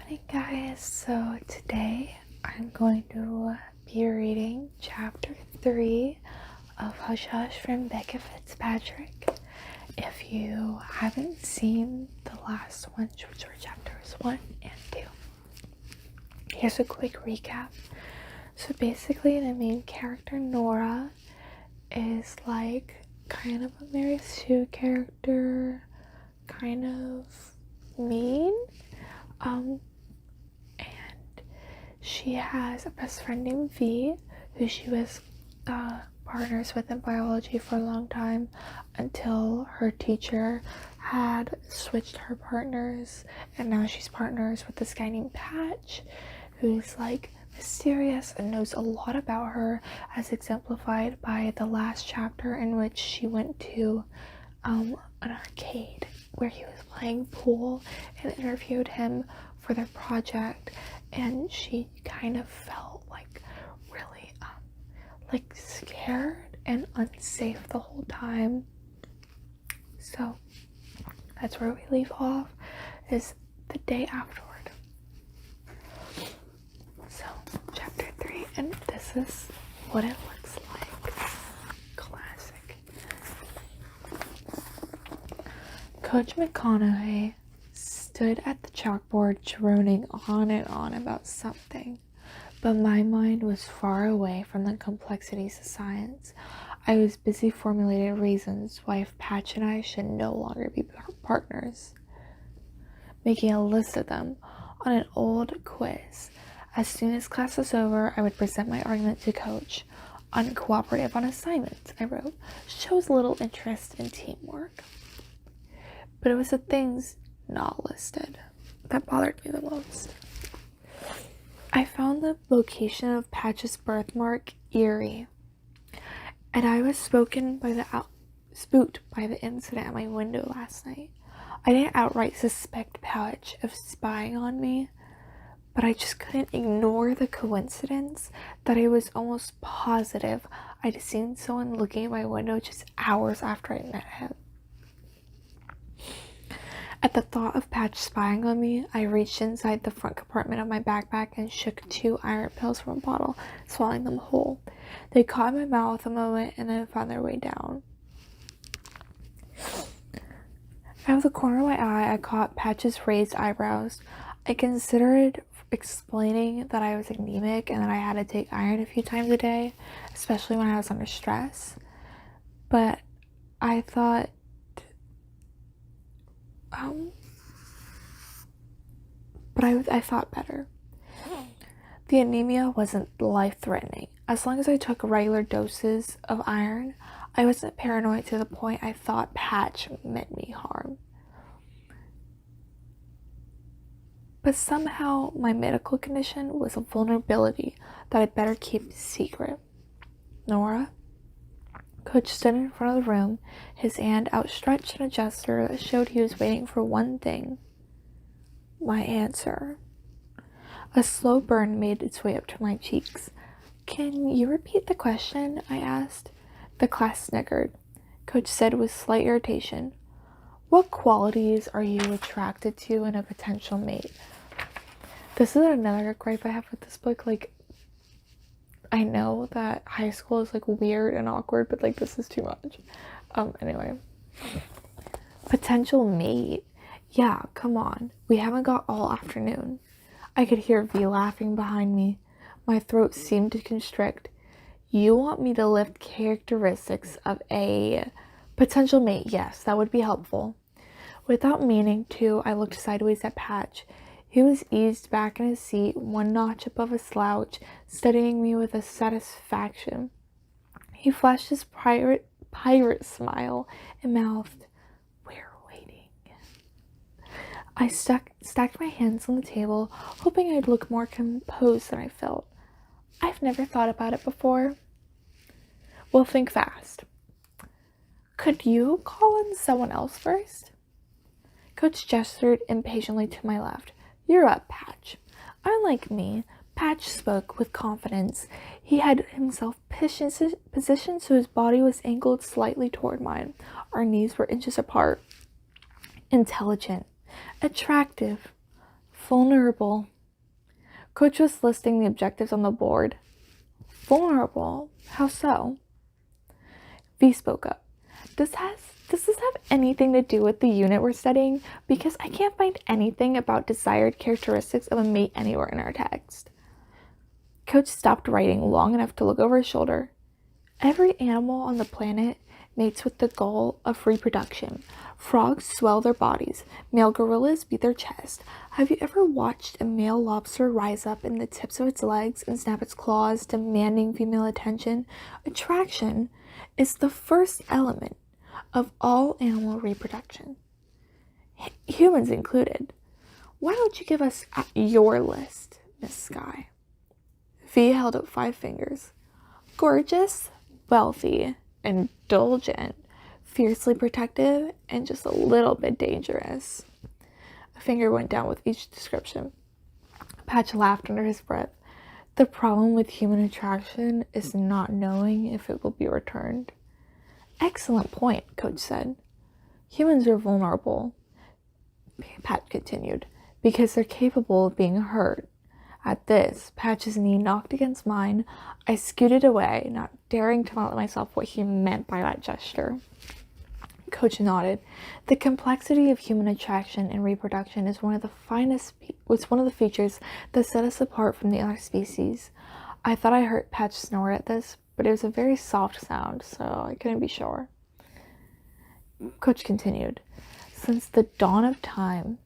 morning, guys. So today I'm going to be reading chapter 3 of Hush Hush from Becca Fitzpatrick. If you haven't seen the last one, which were chapters 1 and 2, here's a quick recap. So basically the main character, Nora, is like kind of a Mary Sue character, kind of mean. And she has a best friend named V, who she was partners with in biology for a long time until her teacher had switched her partners, and now she's partners with this guy named Patch, who's like mysterious and knows a lot about her, as exemplified by the last chapter in which she went to an arcade where he was playing pool and interviewed him for their project, and she kind of felt like really like scared and unsafe the whole time. So that's where we leave off, is the day afterward. So chapter 3, and this is what it looks like. Classic. Coach McConaughey stood at the chalkboard droning on and on about something, but my mind was far away from the complexities of science. I was busy formulating reasons why if Patch and I should no longer be partners, making a list of them on an old quiz. As soon as class was over, I would present my argument to Coach. Uncooperative on assignments, I wrote, shows little interest in teamwork. But it was the things not listed that bothered me the most. I found the location of Patch's birthmark eerie, and I was spooked by the incident at my window last night. I didn't outright suspect Patch of spying on me, but I just couldn't ignore the coincidence that I was almost positive I'd seen someone looking at my window just hours after I met him. At the thought of Patch spying on me, I reached inside the front compartment of my backpack and shook 2 iron pills from a bottle, swallowing them whole. They caught in my mouth a moment and then found their way down. Out of the corner of my eye, I caught Patch's raised eyebrows. I considered explaining that I was anemic and that I had to take iron a few times a day, especially when I was under stress. But I thought I thought better. The anemia wasn't life-threatening. As long as I took regular doses of iron, I wasn't paranoid to the point I thought Patch meant me harm. But somehow my medical condition was a vulnerability that I'd better keep secret. Nora? Coach stood in front of the room, his hand outstretched in a gesture that showed he was waiting for one thing. My answer. A slow burn made its way up to my cheeks. Can you repeat the question? I asked. The class snickered. Coach said with slight irritation, what qualities are you attracted to in a potential mate? This is another gripe I have with this book. Like, I know that high school is like weird and awkward, but like this is too much. Anyway. Potential mate. Yeah, come on. We haven't got all afternoon. I could hear V laughing behind me. My throat seemed to constrict. You want me to lift characteristics of a potential mate? Yes, that would be helpful. Without meaning to, I looked sideways at Patch. He was eased back in his seat, one notch above a slouch, studying me with a satisfaction. He flashed his pirate smile and mouthed, "We're waiting." I stacked my hands on the table, hoping I'd look more composed than I felt. I've never thought about it before. Well, think fast. Could you call in someone else first? Coach gestured impatiently to my left. You're up, Patch. Unlike me, Patch spoke with confidence. He had himself positioned so his body was angled slightly toward mine. Our knees were inches apart. Intelligent. Attractive. Vulnerable. Coach was listing the objectives on the board. Vulnerable? How so? V spoke up. Does this have anything to do with the unit we're studying? Because I can't find anything about desired characteristics of a mate anywhere in our text. Coach stopped writing long enough to look over his shoulder. Every animal on the planet mates with the goal of reproduction. Frogs swell their bodies. Male gorillas beat their chest. Have you ever watched a male lobster rise up in the tips of its legs and snap its claws, demanding female attention? Attraction is the first element of all animal reproduction, humans included. Why don't you give us your list, Miss Sky? V held up 5 fingers. Gorgeous, wealthy, indulgent, fiercely protective, and just a little bit dangerous. A finger went down with each description. Patch laughed under his breath. The problem with human attraction is not knowing if it will be returned. Excellent point, Coach said. Humans are vulnerable, Patch continued, because they're capable of being hurt. At this, Patch's knee knocked against mine. I scooted away, not daring to tell myself what he meant by that gesture. Coach nodded. The complexity of human attraction and reproduction is one of the features that set us apart from the other species. I thought I heard Patch snort at this, but it was a very soft sound, so I couldn't be sure. Coach continued. Since the dawn of time,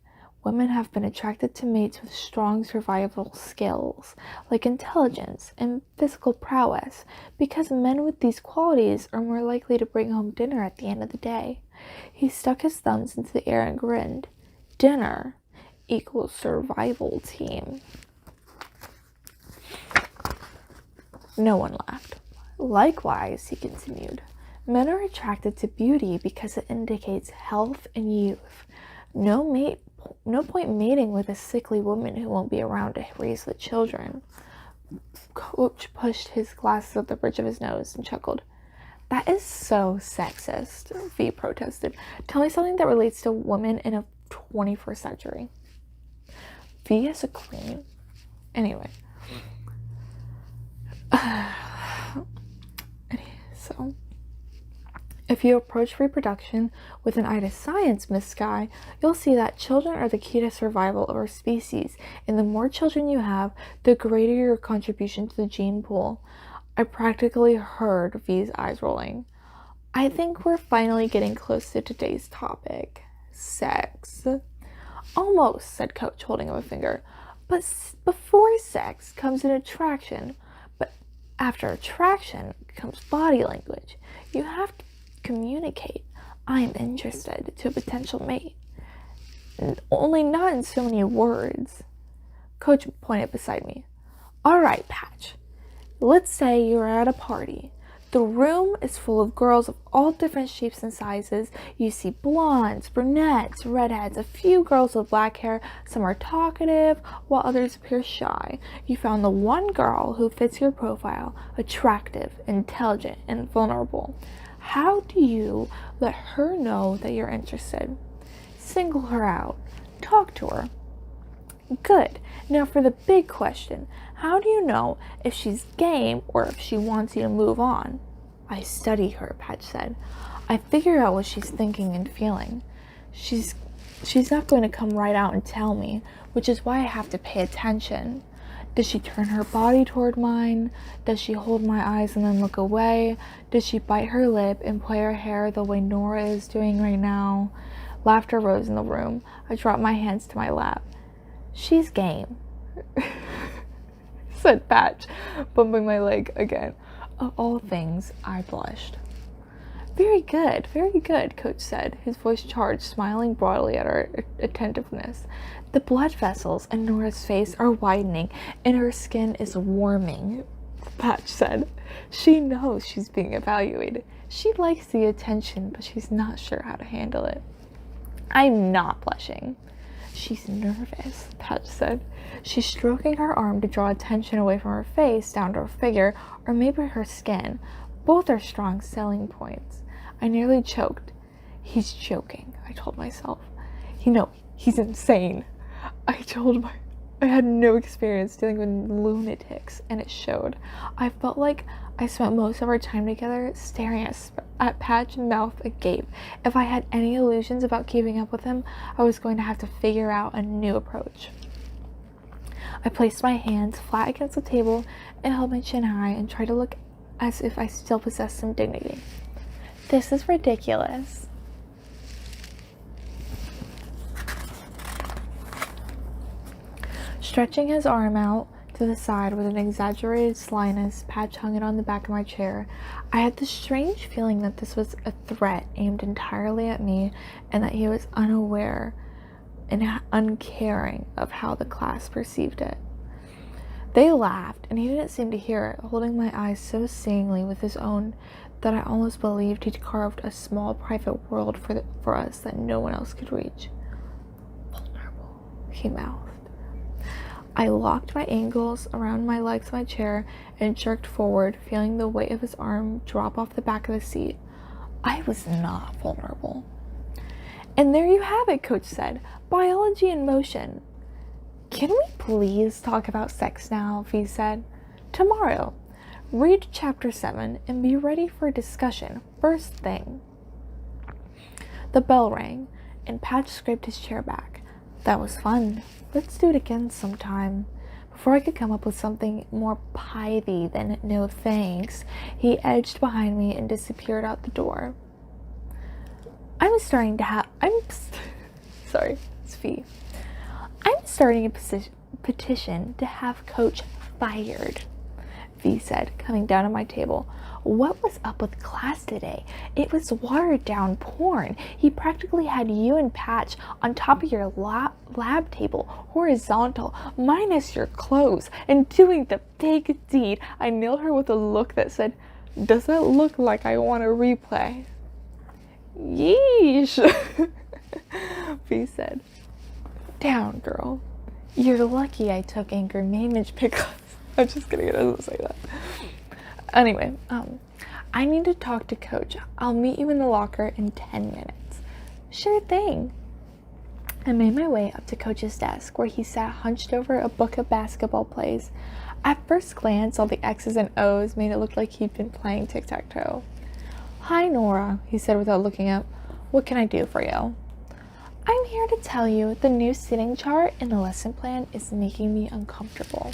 women have been attracted to mates with strong survival skills, like intelligence and physical prowess, because men with these qualities are more likely to bring home dinner at the end of the day. He stuck his thumbs into the air and grinned. Dinner equals survival team. No one laughed. Likewise, he continued, men are attracted to beauty because it indicates health and youth. No point mating with a sickly woman who won't be around to raise the children. Coach pushed his glasses up the bridge of his nose and chuckled. That is so sexist, V protested. Tell me something that relates to women in a 21st century. V is a queen. Anyway. So, if you approach reproduction with an eye to science, Miss Sky, you'll see that children are the key to survival of our species, and the more children you have, the greater your contribution to the gene pool. I practically heard V's eyes rolling. I think we're finally getting close to today's topic. Sex. Almost, said Coach, holding up a finger. But before sex comes an attraction. But after attraction comes body language. You have to communicate, I'm interested, to a potential mate. Only not in so many words. Coach pointed beside me. All right, Patch. Let's say you're at a party. The room is full of girls of all different shapes and sizes. You see blondes, brunettes, redheads, a few girls with black hair. Some are talkative, while others appear shy. You found the one girl who fits your profile, attractive, intelligent, and vulnerable. How do you let her know that you're interested? Single her out. Talk to her. Good. Now for the big question. How do you know if she's game or if she wants you to move on? I study her, Patch said. I figure out what she's thinking and feeling. She's not going to come right out and tell me, which is why I have to pay attention. Does she turn her body toward mine? Does she hold my eyes and then look away? Does she bite her lip and play her hair the way Nora is doing right now? Laughter rose in the room. I dropped my hands to my lap. She's game, said Patch, bumping my leg again. Of all things, I blushed. Very good, Coach said, his voice charged, smiling broadly at our attentiveness. The blood vessels in Nora's face are widening, and her skin is warming, Patch said. She knows she's being evaluated. She likes the attention, but she's not sure how to handle it. I'm not blushing. She's nervous, Patch said. She's stroking her arm to draw attention away from her face down to her figure, or maybe her skin. Both are strong selling points. I nearly choked. He's joking, I told myself. He's insane. I had no experience dealing with lunatics, and it showed. I felt like I spent most of our time together staring at Patch, mouth agape. If I had any illusions about keeping up with him, I was going to have to figure out a new approach. I placed my hands flat against the table and held my chin high and tried to look as if I still possessed some dignity. This is ridiculous. Stretching his arm out to the side with an exaggerated slyness, Patch hung it on the back of my chair. I had the strange feeling that this was a threat aimed entirely at me, and that he was unaware and uncaring of how the class perceived it. They laughed, and he didn't seem to hear it, holding my eyes so seeingly with his own that I almost believed he'd carved a small private world for us that no one else could reach. Vulnerable, he mouthed. I locked my ankles around my legs of my chair and jerked forward, feeling the weight of his arm drop off the back of the seat. I was not vulnerable. And there you have it, Coach said. Biology in motion. Can we please talk about sex now? V said. Tomorrow. Read chapter 7 and be ready for a discussion. First thing. The bell rang, and Patch scraped his chair back. That was fun. Let's do it again sometime. Before I could come up with something more pithy than no thanks, he edged behind me and disappeared out the door. Sorry, it's V. I'm starting a petition to have Coach fired, V said, coming down on my table. What was up with class today? It was watered down porn. He practically had you and Patch on top of your lab table, horizontal, minus your clothes, and doing the big deed. I nailed her with a look that said, does that look like I want a replay? Yeesh, V said. Down, girl. You're lucky I took anger management because I'm just kidding, it doesn't say that. Anyway, I need to talk to Coach. I'll meet you in the locker in 10 minutes. Sure thing. I made my way up to Coach's desk, where he sat hunched over a book of basketball plays. At first glance, all the X's and O's made it look like he'd been playing tic-tac-toe. Hi, Nora, he said without looking up. What can I do for you? I'm here to tell you the new sitting chart in the lesson plan is making me uncomfortable.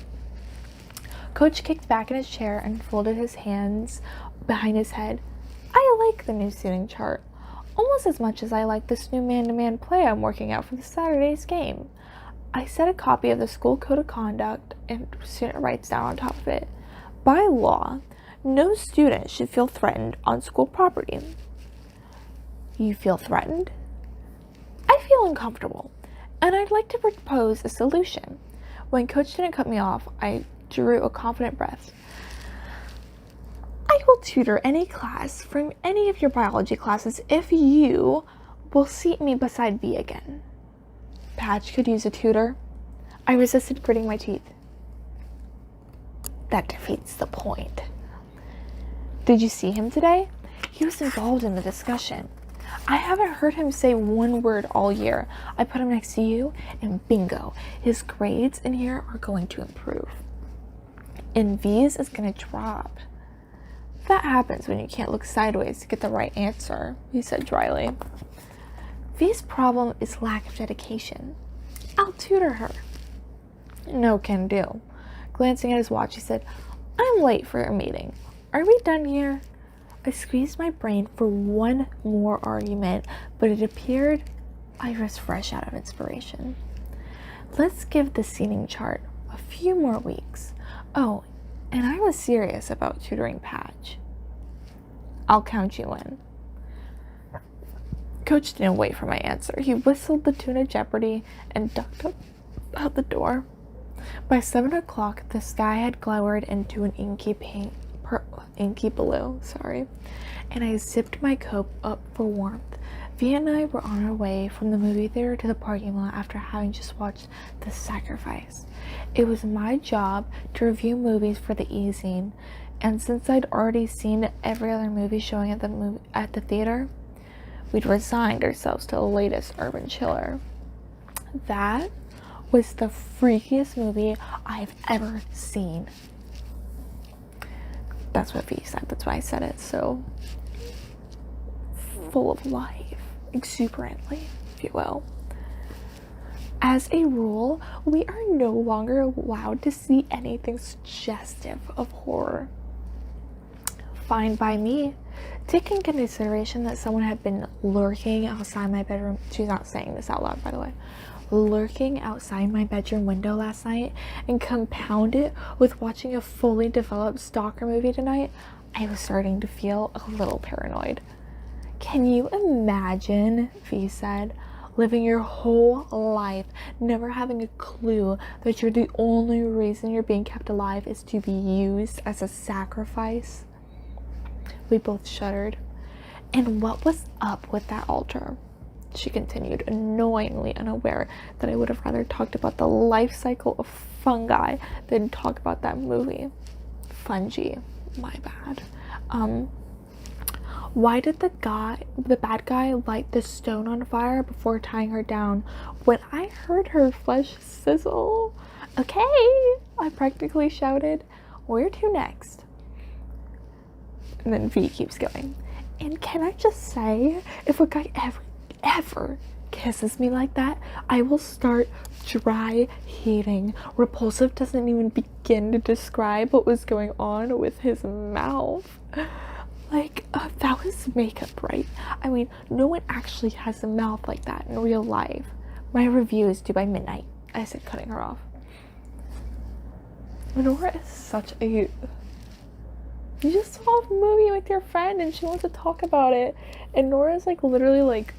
Coach kicked back in his chair and folded his hands behind his head. I like the new sitting chart, almost as much as I like this new man-to-man play I'm working out for the Saturday's game. I set a copy of the school code of conduct, and the student writes down on top of it, by law, no student should feel threatened on school property. You feel threatened? I feel uncomfortable, and I'd like to propose a solution. When Coach didn't cut me off, I drew a confident breath. I will tutor any class from any of your biology classes if you will seat me beside V again. Patch could use a tutor. I resisted, gritting my teeth. That defeats the point. Did you see him today? He was involved in the discussion. I haven't heard him say one word all year. I put him next to you, and bingo, his grades in here are going to improve. And V's is going to drop. That happens when you can't look sideways to get the right answer, he said dryly. V's problem is lack of dedication. I'll tutor her. No can do. Glancing at his watch, he said, I'm late for a meeting. Are we done here? I squeezed my brain for one more argument, but it appeared I was fresh out of inspiration. Let's give the seating chart a few more weeks. Oh, and I was serious about tutoring Patch. I'll count you in. Coach didn't wait for my answer. He whistled the tune of Jeopardy and ducked out the door. By 7 o'clock, the sky had glowered into an inky blue, and I zipped my coat up for warmth. V and I were on our way from the movie theater to the parking lot after having just watched The Sacrifice. It was my job to review movies for the e-zine, and since I'd already seen every other movie showing at the theater, we'd resigned ourselves to the latest urban chiller. That, was the freakiest movie I've ever seen. That's what V said. That's why I said it so full of life, exuberantly, if you will. As a rule, we are no longer allowed to see anything suggestive of horror. Fine by me. Taking into consideration that someone had been lurking outside my bedroom, she's not saying this out loud, by the way, lurking outside my bedroom window last night, and compound it with watching a fully developed stalker movie tonight, I was starting to feel a little paranoid. Can you imagine, V said, living your whole life never having a clue that you're the only reason you're being kept alive is to be used as a sacrifice? We both shuddered. And what was up with that altar? She continued, annoyingly unaware that I would have rather talked about the life cycle of fungi than talk about that movie. Fungi, my bad. Why did the bad guy light the stone on fire before tying her down when I heard her flesh sizzle? Okay, I practically shouted. Where to next? And then V keeps going. And can I just say, if a guy ever kisses me like that, I will start dry heaving. Repulsive doesn't even begin to describe what was going on with his mouth. Like, that was makeup, right? I mean, no one actually has a mouth like that in real life. My review is due by midnight, I said, cutting her off. Nora is such a... You just saw a movie with your friend and she wants to talk about it. And Nora's like, literally like,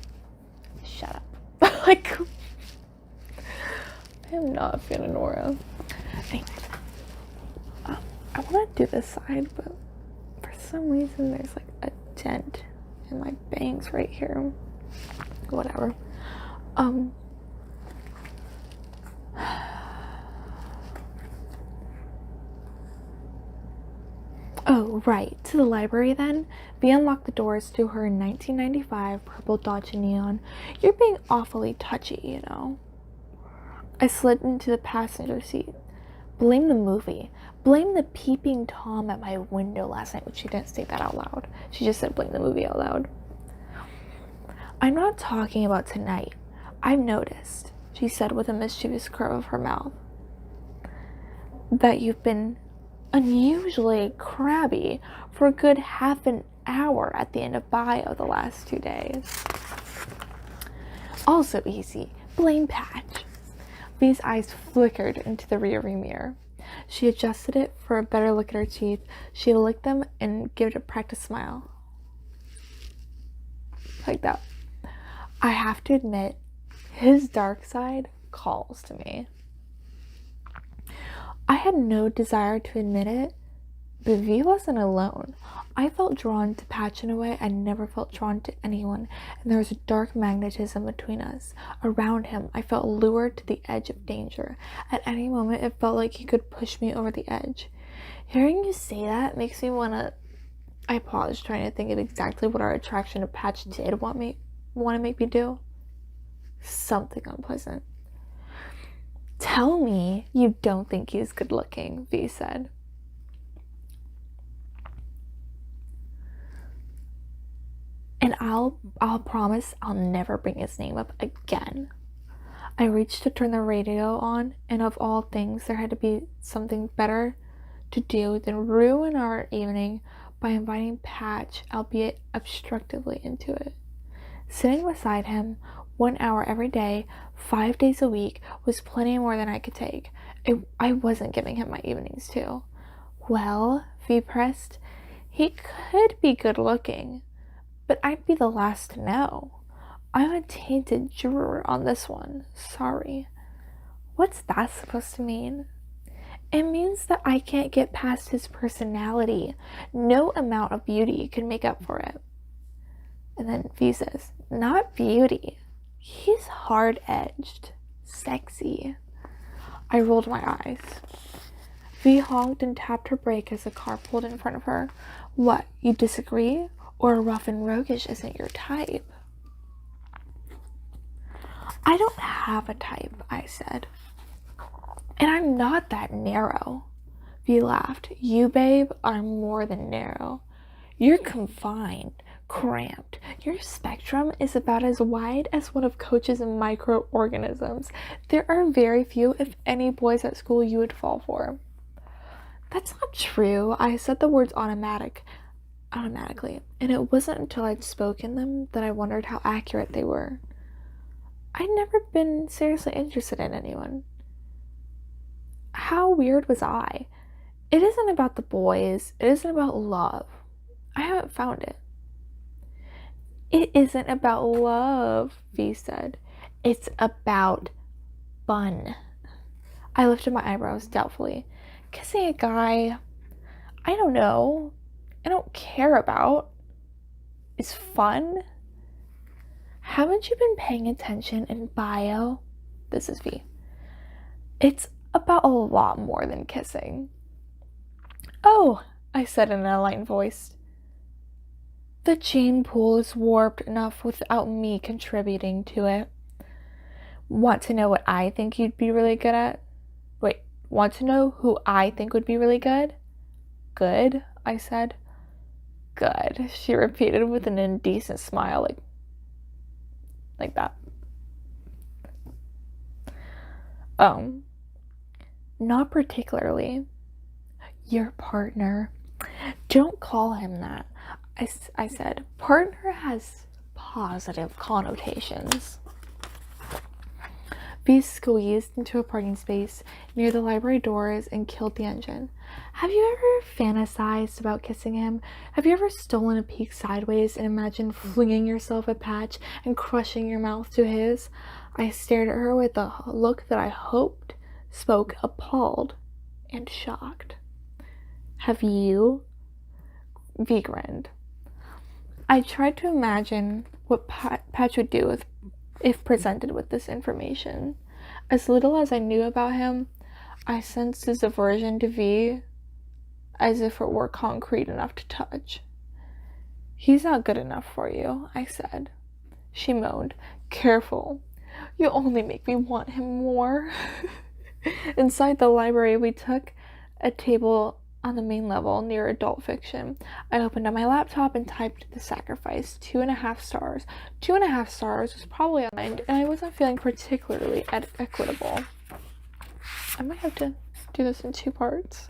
shut up. Like, I am not a fan of Nora. Anyways, I want to do this side, but for some reason there's like a dent in my bangs right here. Whatever. Oh, right. To the library then. V unlocked the doors to her 1995 purple Dodge Neon. You're being awfully touchy, you know. I slid into the passenger seat. Blame the movie. Blame the peeping Tom at my window last night, which she didn't say that out loud. She just said blame the movie out loud. I'm not talking about tonight. I've noticed, she said with a mischievous curve of her mouth, that you've been unusually crabby for a good half an hour at the end of bio the last 2 days. Also easy. Blame Patch. V's eyes flickered into the rearview mirror. She adjusted it for a better look at her teeth. She licked them and gave it a practiced smile. Like that. I have to admit, his dark side calls to me. I had no desire to admit it, but V wasn't alone. I felt drawn to Patch in a way I never felt drawn to anyone, and there was a dark magnetism between us. Around him, I felt lured to the edge of danger. At any moment, it felt like he could push me over the edge. Hearing you say that makes me want to... I paused, trying to think of exactly what our attraction to Patch did want to make me do. Something unpleasant. Tell me you don't think he's good looking, V said. And I'll promise I'll never bring his name up again. I reached to turn the radio on, and of all things, there had to be something better to do than ruin our evening by inviting Patch, albeit obstructively, into it. Sitting beside him 1 hour every day, 5 days a week, was plenty more than I could take. I wasn't giving him my evenings too. Well, V pressed, he could be good looking, but I'd be the last to know. I'm a tainted juror on this one. Sorry. What's that supposed to mean? It means that I can't get past his personality. No amount of beauty could make up for it. And then V says, not beauty. He's hard-edged. Sexy. I rolled my eyes. V honked and tapped her brake as the car pulled in front of her. What, you disagree? Or rough and roguish isn't your type? I don't have a type, I said. And I'm not that narrow. V laughed. You, babe, are more than narrow. You're confined, cramped. Your spectrum is about as wide as one of Coach's microorganisms. There are very few, if any, boys at school you would fall for. That's not true. I said the words automatically, and it wasn't until I'd spoken them that I wondered how accurate they were. I'd never been seriously interested in anyone. How weird was I? It isn't about the boys. It isn't about love. I haven't found it. It isn't about love, V said. It's about fun. I lifted my eyebrows doubtfully. Kissing a guy I don't know, I don't care about is fun? Haven't you been paying attention in bio? This is V. It's about a lot more than kissing. Oh, I said in a light voice. The gene pool is warped enough without me contributing to it. Want to know what I think you'd be really good at? Wait, want to know who I think would be really good? Good, I said. Good, she repeated with an indecent smile, like that. Not particularly. Your partner. Don't call him that. I said, partner has positive connotations. V squeezed into a parking space near the library doors and killed the engine. Have you ever fantasized about kissing him? Have you ever stolen a peek sideways and imagined flinging yourself a patch and crushing your mouth to his? I stared at her with a look that I hoped spoke appalled and shocked. Have you? V grinned. I tried to imagine what Patch would do if presented with this information. As little as I knew about him, I sensed his aversion to V as if it were concrete enough to touch. He's not good enough for you, I said. She moaned. Careful. You only make me want him more. Inside the library, we took a table on the main level near adult fiction. I opened up my laptop and typed The Sacrifice, 2.5 stars. 2.5 stars was probably aligned, and I wasn't feeling particularly equitable. I might have to do this in 2 parts.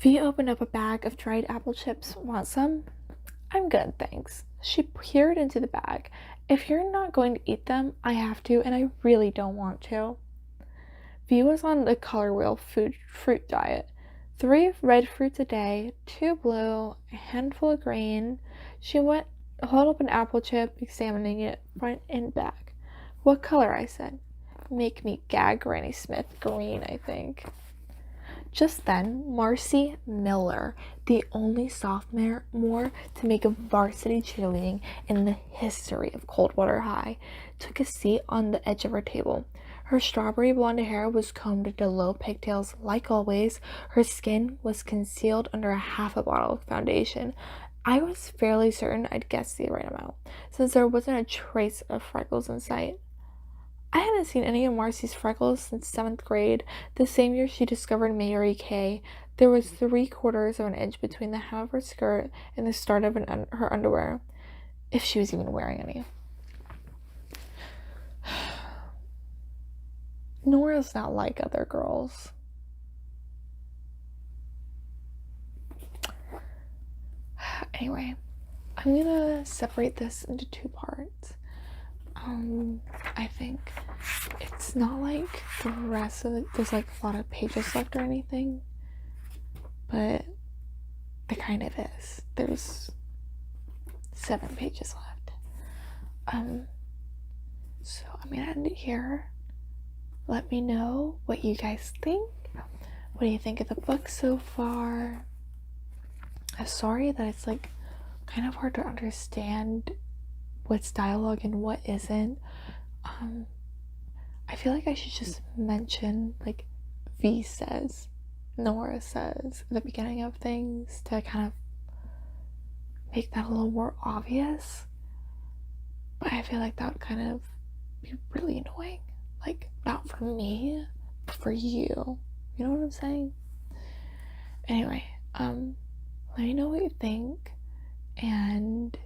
V opened up a bag of dried apple chips. Want some? I'm good, thanks. She peered into the bag. If you're not going to eat them, I have to, and I really don't want to. V was on the color wheel fruit diet. 3 red fruits a day, 2 blue, a handful of green. She held up an apple chip, examining it front and back. What color? I said. Make me gag, Granny Smith. Green, I think. Just then, Marcy Miller, the only sophomore to make a varsity cheerleading in the history of Coldwater High, took a seat on the edge of our table. Her strawberry blonde hair was combed into low pigtails. Like always, her skin was concealed under a half a bottle of foundation. I was fairly certain I'd guessed the right amount, since there wasn't a trace of freckles in sight. I hadn't seen any of Marcy's freckles since 7th grade, the same year she discovered Mary Kay. There was 3/4 of an inch between the hem of her skirt and the start of her underwear, if she was even wearing any. Nora's not like other girls. Anyway, I'm gonna separate this into 2 parts. I think it's not like the rest of it, there's like a lot of pages left or anything, but it kind of is. There's 7 pages left. So I'm gonna end it here. Let me know what you guys think. What do you think of the book so far? I'm sorry that it's like kind of hard to understand what's dialogue and what isn't. I feel like I should just mention like V says, Nora says at the beginning of things to kind of make that a little more obvious. But I feel like that would kind of be really annoying. Like, not for me, but for you. You know what I'm saying? Anyway, let me know what you think, and